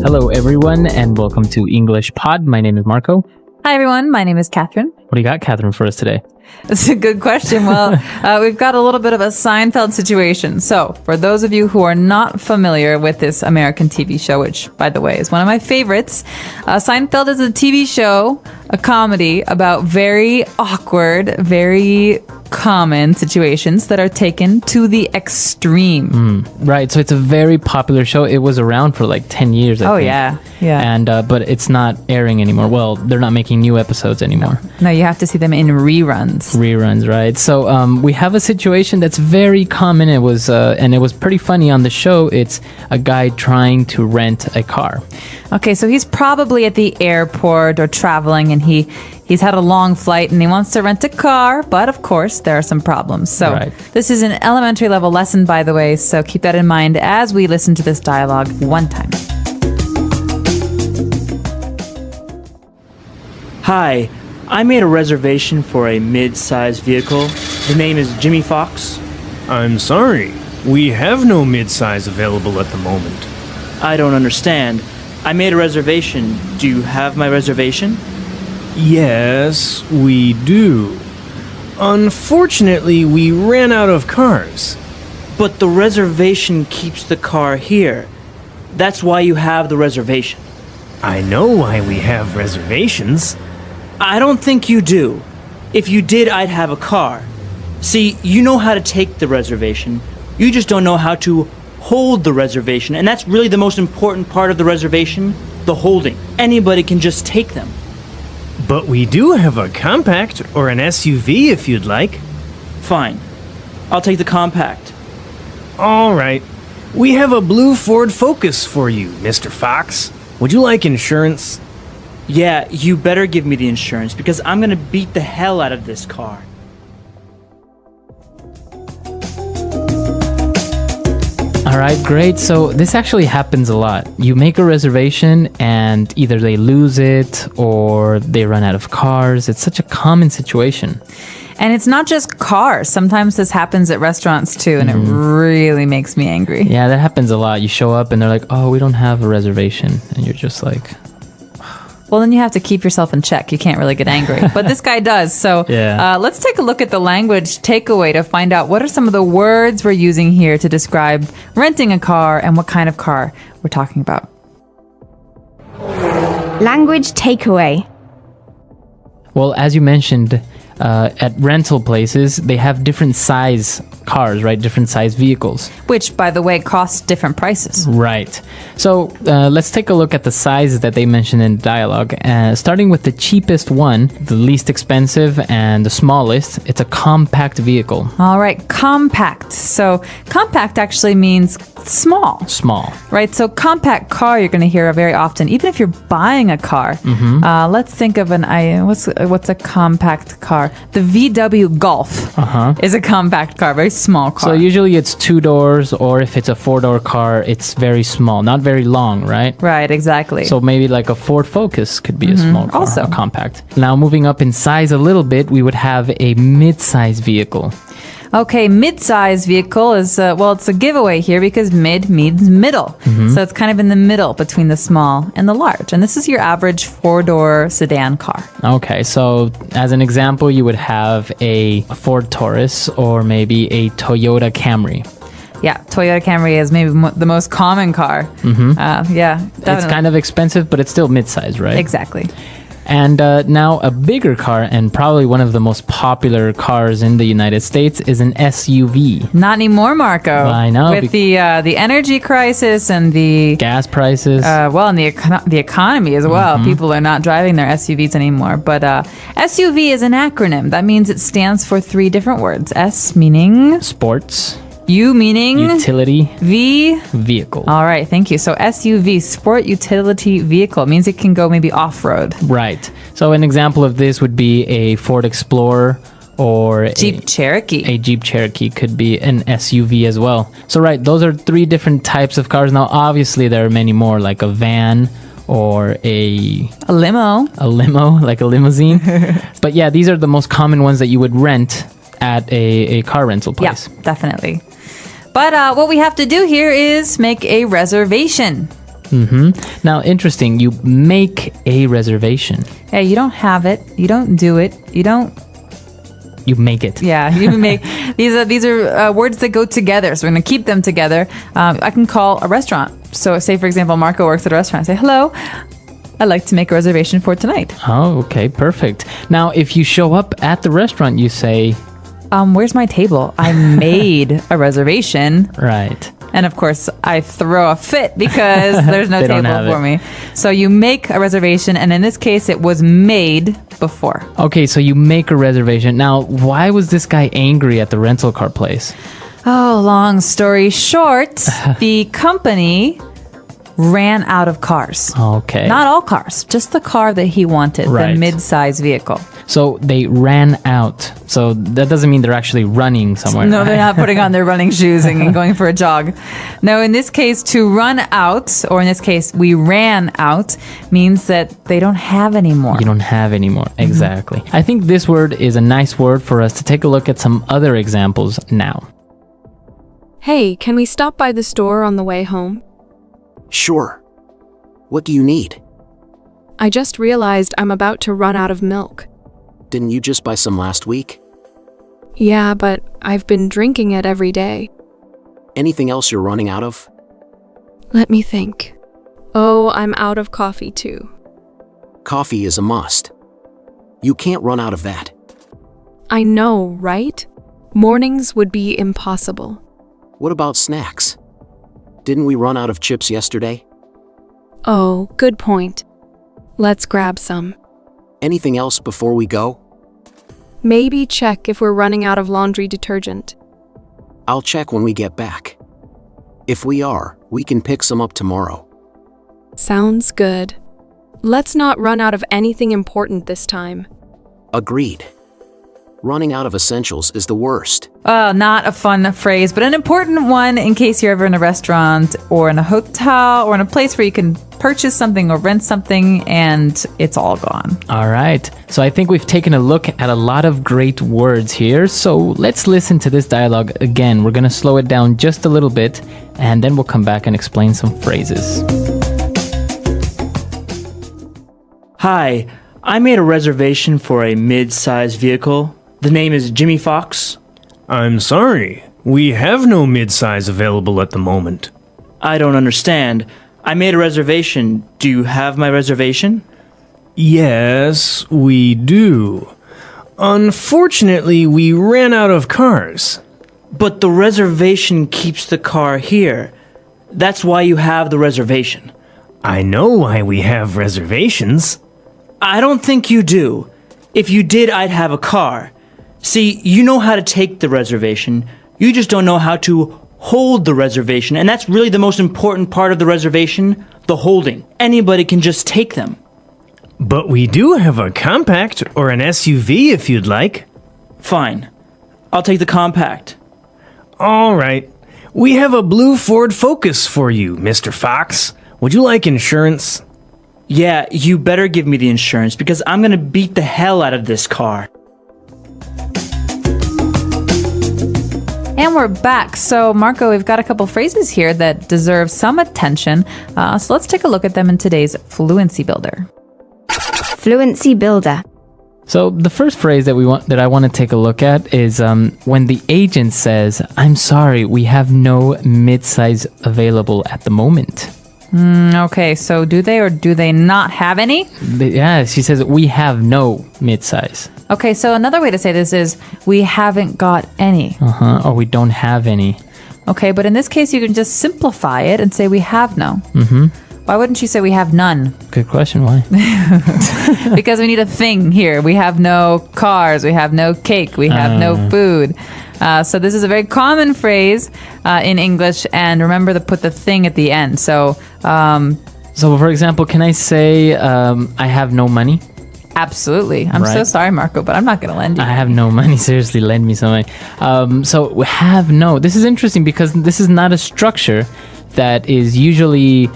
Hello, everyone, and welcome to English Pod. My name is Marco. Hi, everyone. My name is Catherine. What do you got, Catherine, for us today? That's a good question. Well, we've got a little bit of a Seinfeld situation. So, for those of you who are not familiar with this American TV show, which, by the way, is one of my favorites, Seinfeld is a TV show, a comedy about very awkward, very common situations that are taken to the extreme. Right, so it's a very popular show. It was around for like 10 years, I think. Yeah. And but it's not airing anymore. Well, they're not making new episodes anymore. No, you have to see them in reruns. Reruns, right? So we have a situation that's very common. It was pretty funny on the show. It's a guy trying to rent a car. Okay, so he's probably at the airport or traveling, and he's had a long flight and he wants to rent a car, but of course there are some problems. So This is an elementary level lesson, by the way, so keep that in mind as we listen to this dialogue one time. Hi, I made a reservation for a mid-sized vehicle. The name is Jimmy Fox. I'm sorry. We have no mid-size available at the moment. I don't understand. I made a reservation. Do you have my reservation? Yes, we do. Unfortunately, we ran out of cars. But the reservation keeps the car here. That's why you have the reservation. I know why we have reservations. I don't think you do. If you did, I'd have a car. See, you know how to take the reservation. You just don't know how to hold the reservation. And that's really the most important part of the reservation, the holding. Anybody can just take them. But we do have a compact or an SUV if you'd like. Fine. I'll take the compact. All right. We have a blue Ford Focus for you, Mr. Fox. Would you like insurance? Yeah, you better give me the insurance because I'm gonna beat the hell out of this car. All right, great. So this actually happens a lot. You make a reservation and either they lose it or they run out of cars. It's such a common situation. And it's not just cars. Sometimes this happens at restaurants too, and it really makes me angry. Yeah, that happens a lot. You show up and they're like, oh, we don't have a reservation. And you're just like... Well, then you have to keep yourself in check. You can't really get angry. But this guy does. So let's take a look at the language takeaway to find out what are some of the words we're using here to describe renting a car and what kind of car we're talking about. Language takeaway. Well, as you mentioned, at rental places, they have different size cars, right? Different size vehicles. Which, by the way, costs different prices. Right. So let's take a look at the sizes that they mentioned in the dialogue. Starting with the cheapest one, the least expensive, and the smallest, it's a compact vehicle. All right, compact. So compact actually means small. Small. Right, so compact car you're going to hear very often, even if you're buying a car. Let's think of what's a compact car? The VW Golf is a compact car, very small car. So usually it's 2 doors, or if it's a 4-door car, it's very small, not very long, right? Right, exactly. So maybe like a Ford Focus could be a small car, also a compact. Now moving up in size a little bit, we would have a mid-size vehicle. Okay, mid-size vehicle is, it's a giveaway here because mid means middle. So it's kind of in the middle between the small and the large. And this is your average 4-door sedan car. Okay, so as an example, you would have a Ford Taurus or maybe a Toyota Camry. Yeah, Toyota Camry is maybe the most common car. Definitely. It's kind of expensive, but it's still mid-size, right? Exactly. And now a bigger car, and probably one of the most popular cars in the United States, is an SUV. Not anymore, Marco. Well, I know. With the energy crisis and the gas prices. And the economy as well. People are not driving their SUVs anymore. But SUV is an acronym. That means it stands for 3 different words. S meaning... Sports. U meaning... Utility. V? Vehicle. All right, thank you. So SUV, Sport Utility Vehicle. It means it can go maybe off-road. Right. So an example of this would be a Ford Explorer or Jeep Cherokee. A Jeep Cherokee could be an SUV as well. So right, those are 3 different types of cars. Now, obviously, there are many more, like a van or a limo, like a limousine. But yeah, these are the most common ones that you would rent at a car rental place. Yeah, definitely. But what we have to do here is make a reservation. Now, interesting, you make a reservation. Yeah, you don't have it. You don't do it. You make it. Yeah, you make these are words that go together. So we're going to keep them together. I can call a restaurant. So say, for example, Marco works at a restaurant. I say, hello, I'd like to make a reservation for tonight. Oh, okay, perfect. Now, if you show up at the restaurant, you say, where's my table? I made a reservation. right. And of course, I throw a fit because there's no They don't table have for it. me. So you make a reservation, and in this case, it was made before. Okay, so you make a reservation. Now, why was this guy angry at the rental car place? Oh, long story short, the company ran out of cars. Okay. Not all cars, just the car that he wanted, Right. the mid-size vehicle. So they ran out. So that doesn't mean they're actually running somewhere. No, they're right? not putting on their running shoes and going for a jog. No, in this case, to run out, or in this case, we ran out, means that they don't have any more. You don't have any more. Exactly. I think this word is a nice word for us to take a look at some other examples now. Hey, can we stop by the store on the way home? Sure. What do you need? I just realized I'm about to run out of milk. Didn't you just buy some last week? Yeah, but I've been drinking it every day. Anything else you're running out of? Let me think. Oh, I'm out of coffee too. Coffee is a must. You can't run out of that. I know, right? Mornings would be impossible. What about snacks? Didn't we run out of chips yesterday? Oh, good point. Let's grab some. Anything else before we go? Maybe check if we're running out of laundry detergent. I'll check when we get back. If we are, we can pick some up tomorrow. Sounds good. Let's not run out of anything important this time. Agreed. Running out of essentials is the worst. Not a fun phrase, but an important one in case you're ever in a restaurant or in a hotel or in a place where you can purchase something or rent something and it's all gone. All right. So I think we've taken a look at a lot of great words here. So let's listen to this dialogue again. We're going to slow it down just a little bit and then we'll come back and explain some phrases. Hi, I made a reservation for a mid-sized vehicle. The name is Jimmy Fox. I'm sorry. We have no midsize available at the moment. I don't understand. I made a reservation. Do you have my reservation? Yes, we do. Unfortunately, we ran out of cars. But the reservation keeps the car here. That's why you have the reservation. I know why we have reservations. I don't think you do. If you did, I'd have a car. See, you know how to take the reservation. You just don't know how to hold the reservation. And that's really the most important part of the reservation, the holding. Anybody can just take them. But we do have a compact or an SUV if you'd like. Fine. I'll take the compact. All right. We have a blue Ford Focus for you, Mr. Fox. Would you like insurance? Yeah, you better give me the insurance because I'm gonna beat the hell out of this car. And we're back. So, Marco, we've got a couple phrases here that deserve some attention. So let's take a look at them in today's Fluency Builder. Fluency Builder. So the first phrase that I want to take a look at is when the agent says, "I'm sorry, we have no mid-size available at the moment." Okay, so do they or do they not have any? Yeah, she says, "We have no mid-size." Okay, so another way to say this is we haven't got any. Or we don't have any. Okay, but in this case, you can just simplify it and say we have no. Why wouldn't you say we have none? Good question. Why? Because we need a thing here. We have no cars. We have no cake. We have no food. So this is a very common phrase in English. And remember to put the thing at the end. So, So, for example, can I say I have no money? absolutely. I'm so Right. sorry, Marco, but I'm not going to lend you. I have no money. Seriously, lend me some money. So we have no. This is interesting because this is not a structure that is usually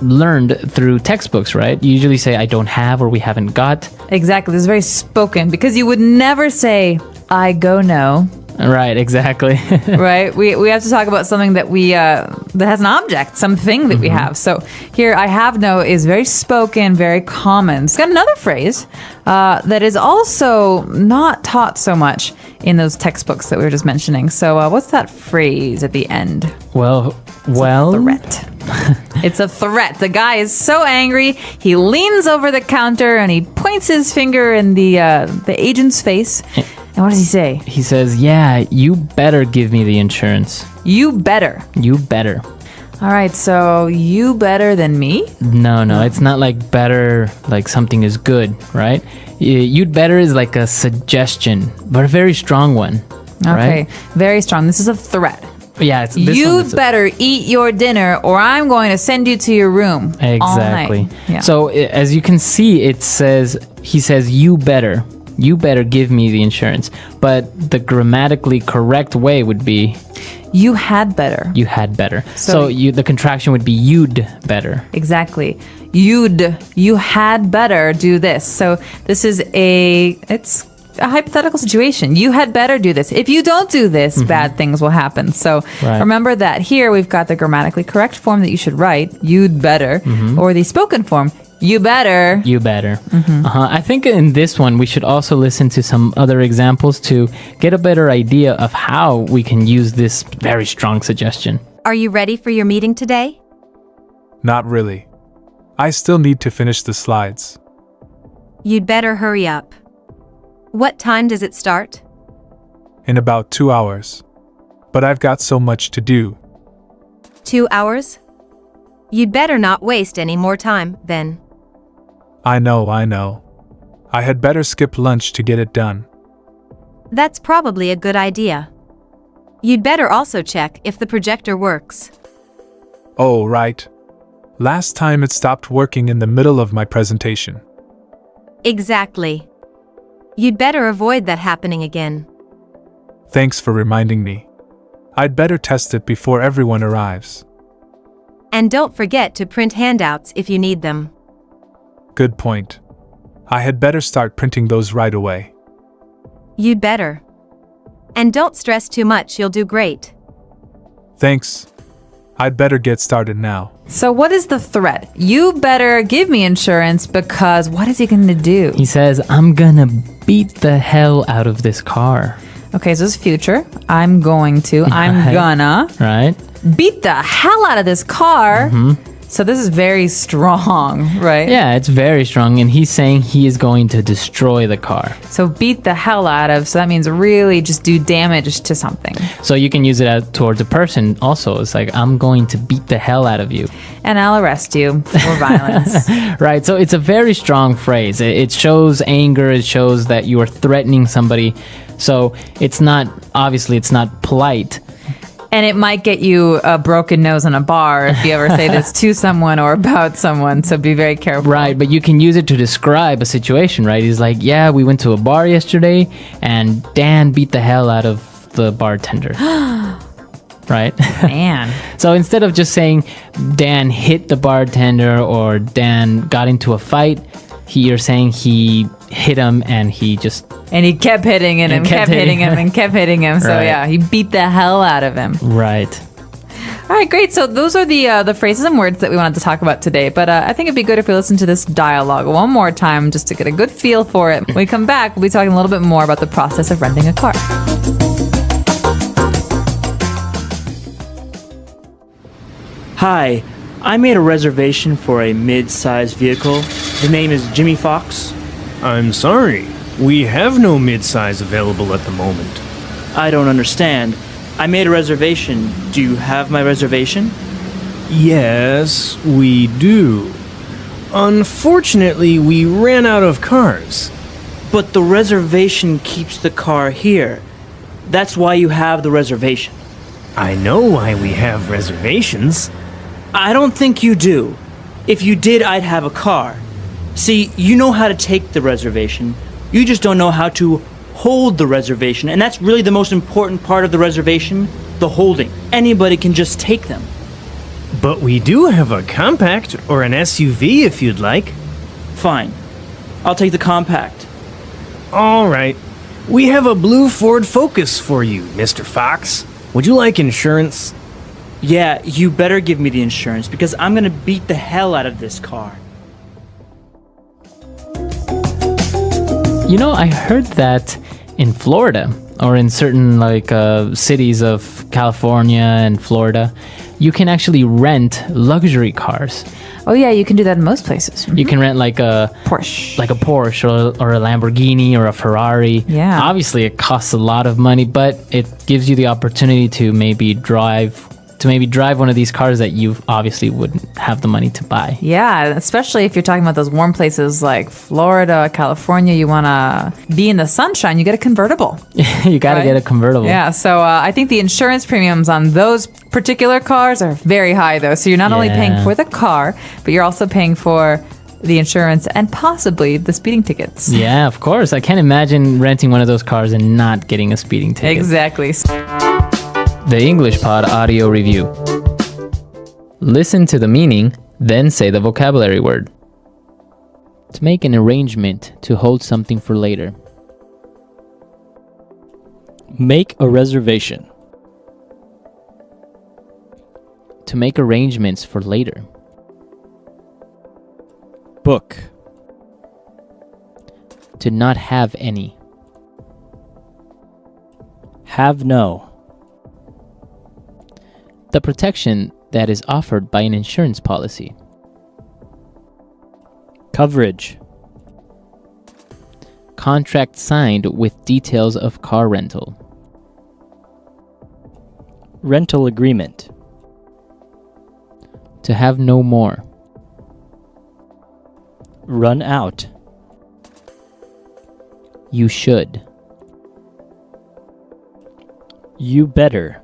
learned through textbooks, right? You usually say I don't have or we haven't got. Exactly. This is very spoken because you would never say I go no. Right, exactly. Right? We have to talk about something that that has an object, something that we have. So here, I have no is very spoken, very common. It's got another phrase that is also not taught so much in those textbooks that we were just mentioning. So what's that phrase at the end? Well, Threat. It's a threat. The guy is so angry. He leans over the counter and he points his finger in the agent's face. And what does he say? He says, yeah, you better give me the insurance. You better. You better. All right, so you better than me? No, it's not like better, like something is good, right? You'd better is like a suggestion, but a very strong one. Okay, Right? very strong. This is a threat. Yeah, this one You is better eat your dinner or I'm going to send you to your room. All exactly. night. Yeah. So as you can see, he says, you better give me the insurance. But the grammatically correct way would be, you had better. you had better. So The contraction would be, you'd better. Exactly. You had better do this. So this is it's a hypothetical situation. You had better do this. If you don't do this, bad things will happen. So Right. remember that here we've got the grammatically correct form that you should write, you'd better, or the spoken form, you better. You better. I think in this one, we should also listen to some other examples to get a better idea of how we can use this very strong suggestion. Are you ready for your meeting today? Not really. I still need to finish the slides. You'd better hurry up. What time does it start? In about 2 hours. But I've got so much to do. 2 hours? You'd better not waste any more time, then. I know. I had better skip lunch to get it done. That's probably a good idea. You'd better also check if the projector works. Oh, right. Last time it stopped working in the middle of my presentation. Exactly. You'd better avoid that happening again. Thanks for reminding me. I'd better test it before everyone arrives. And don't forget to print handouts if you need them. Good point. I had better start printing those right away. You'd better. And don't stress too much, you'll do great. Thanks. I'd better get started now. So what is the threat? You better give me insurance because what is he going to do? He says, I'm gonna beat the hell out of this car. Okay, so this is future. I'm going to. I'm Right. gonna Right? beat the hell out of this car. So this is very strong, right? Yeah, it's very strong, and he's saying he is going to destroy the car. So beat the hell out of. So that means really just do damage to something. So you can use it towards a person also. It's like, I'm going to beat the hell out of you. And I'll arrest you for violence. Right, so it's a very strong phrase. It shows anger, it shows that you are threatening somebody. So it's not polite. And it might get you a broken nose in a bar if you ever say this to someone or about someone. So be very careful. Right, but you can use it to describe a situation, right? He's like, yeah, we went to a bar yesterday and Dan beat the hell out of the bartender. Right? Man. So instead of just saying Dan hit the bartender or Dan got into a fight, you're saying he hit him and he just... And he kept hitting him and kept hitting him and kept hitting him. So Right. yeah, he beat the hell out of him. Right. All right, great. So those are the phrases and words that we wanted to talk about today. But I think it'd be good if we listen to this dialogue one more time just to get a good feel for it. When we come back, we'll be talking a little bit more about the process of renting a car. Hi, I made a reservation for a mid-sized vehicle. The name is Jimmy Fox. I'm sorry. We have no midsize available at the moment. I don't understand. I made a reservation. Do you have my reservation? Yes, we do. Unfortunately, we ran out of cars. But the reservation keeps the car here. That's why you have the reservation. I know why we have reservations. I don't think you do. If you did, I'd have a car. See, you know how to take the reservation. You just don't know how to hold the reservation. And that's really the most important part of the reservation, the holding. Anybody can just take them. But we do have a compact or an SUV if you'd like. Fine. I'll take the compact. All right. We have a blue Ford Focus for you, Mr. Fox. Would you like insurance? Yeah, you better give me the insurance because I'm gonna beat the hell out of this car. You know, I heard that in Florida or in certain cities of California and Florida, you can actually rent luxury cars. Oh yeah, you can do that in most places. You can rent like a Porsche or a Lamborghini or a Ferrari. Yeah. Obviously, it costs a lot of money, but it gives you the opportunity to maybe drive one of these cars that you obviously wouldn't have the money to buy. Yeah, especially if you're talking about those warm places like Florida, California, you want to be in the sunshine, you get a convertible. You got to get a convertible. Yeah, so I think the insurance premiums on those particular cars are very high, though. So you're not only paying for the car, but you're also paying for the insurance and possibly the speeding tickets. Yeah, of course. I can't imagine renting one of those cars and not getting a speeding ticket. Exactly. The English Pod Audio Review. Listen to the meaning, then say the vocabulary word. To make an arrangement to hold something for later. Make a reservation. To make arrangements for later. Book. To not have any. Have no. The protection that is offered by an insurance policy. Coverage. Contract signed with details of car rental. Rental agreement. To have no more. Run out. You should. You better.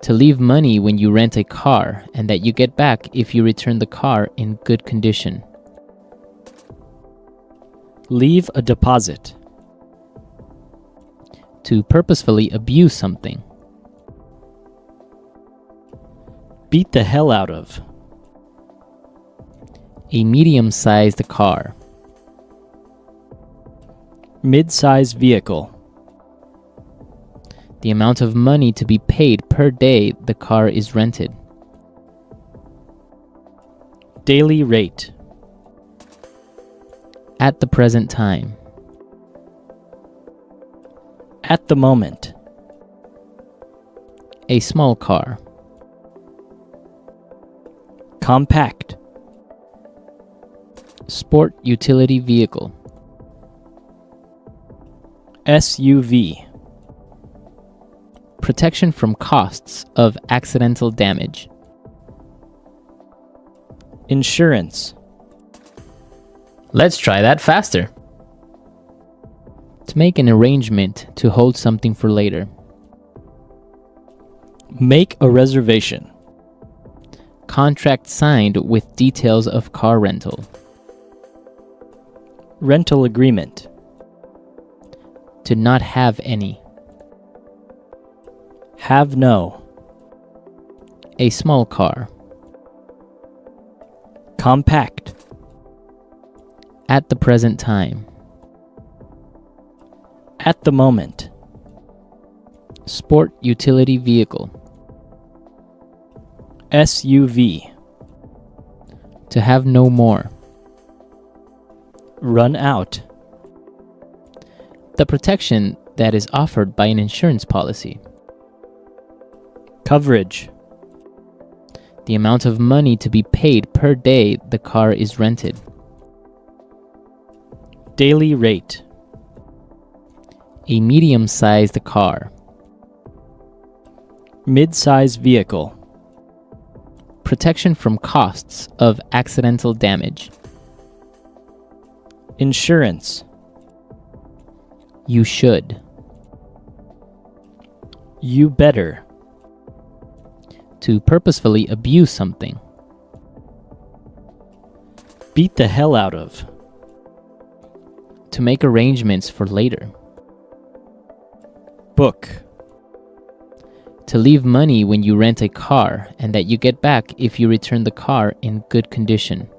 To leave money when you rent a car and that you get back if you return the car in good condition. Leave a deposit. To purposefully abuse something. Beat the hell out of. A medium-sized car. Mid-size vehicle. The amount of money to be paid per day the car is rented. Daily rate. At the present time. At the moment. A small car. Compact. Sport utility vehicle. SUV. Protection from costs of accidental damage. Insurance. Let's try that faster. To make an arrangement to hold something for later. Make a reservation. Contract signed with details of car rental. Rental agreement. To not have any. Have no. A small car. Compact. At the present time. At the moment. Sport utility vehicle. SUV. To have no more. Run out. The protection that is offered by an insurance policy. Coverage. The amount of money to be paid per day the car is rented. Daily rate. A medium-sized car. Mid-size vehicle. Protection from costs of accidental damage. Insurance. You should. You better. To purposefully abuse something. Beat the hell out of. To make arrangements for later. Book. To leave money when you rent a car and that you get back if you return the car in good condition.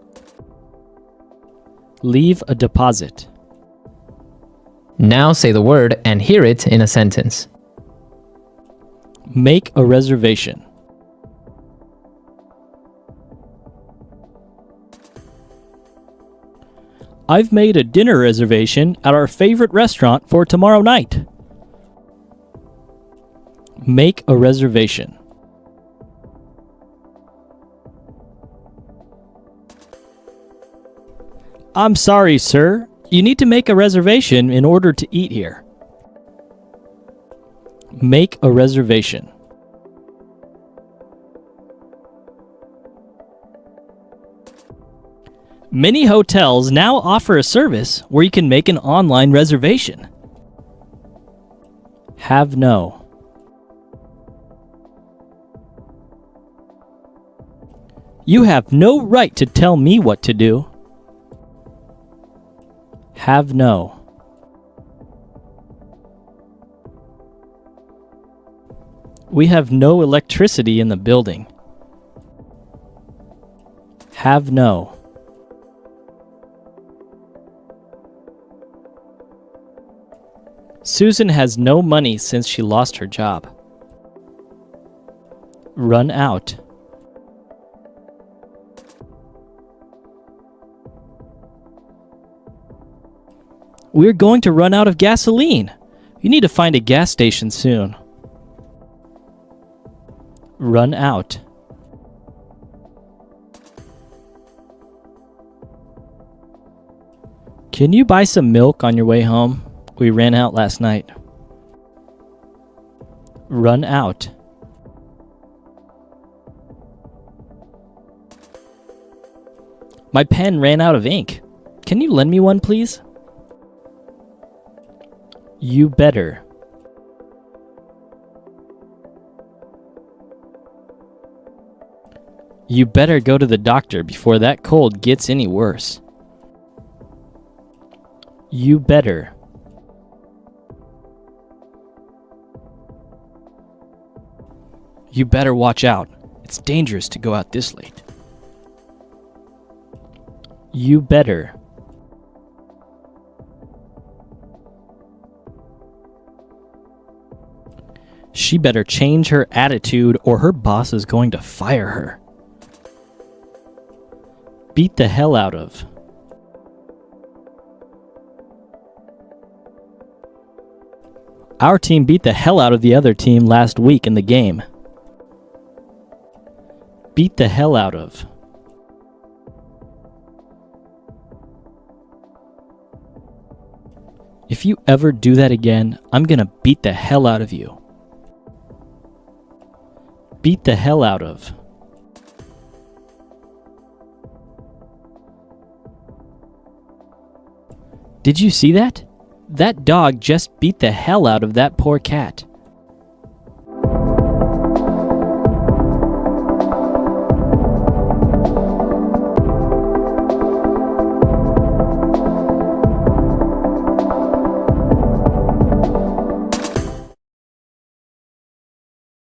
Leave a deposit. Now say the word and hear it in a sentence. Make a reservation. I've made a dinner reservation at our favorite restaurant for tomorrow night. Make a reservation. I'm sorry, sir. You need to make a reservation in order to eat here. Make a reservation. Many hotels now offer a service where you can make an online reservation. Have no. You have no right to tell me what to do. Have no. We have no electricity in the building. Have no. Susan has no money since she lost her job. Run out. We're going to run out of gasoline. You need to find a gas station soon. Run out. Can you buy some milk on your way home? We ran out last night. Run out. My pen ran out of ink. Can you lend me one, please? You better. You better go to the doctor before that cold gets any worse. You better. You better watch out. It's dangerous to go out this late. You better. She better change her attitude or her boss is going to fire her. Beat the hell out of. Our team beat the hell out of the other team last week in the game. Beat the hell out of. If you ever do that again, I'm gonna beat the hell out of you. Beat the hell out of. Did you see that? That dog just beat the hell out of that poor cat.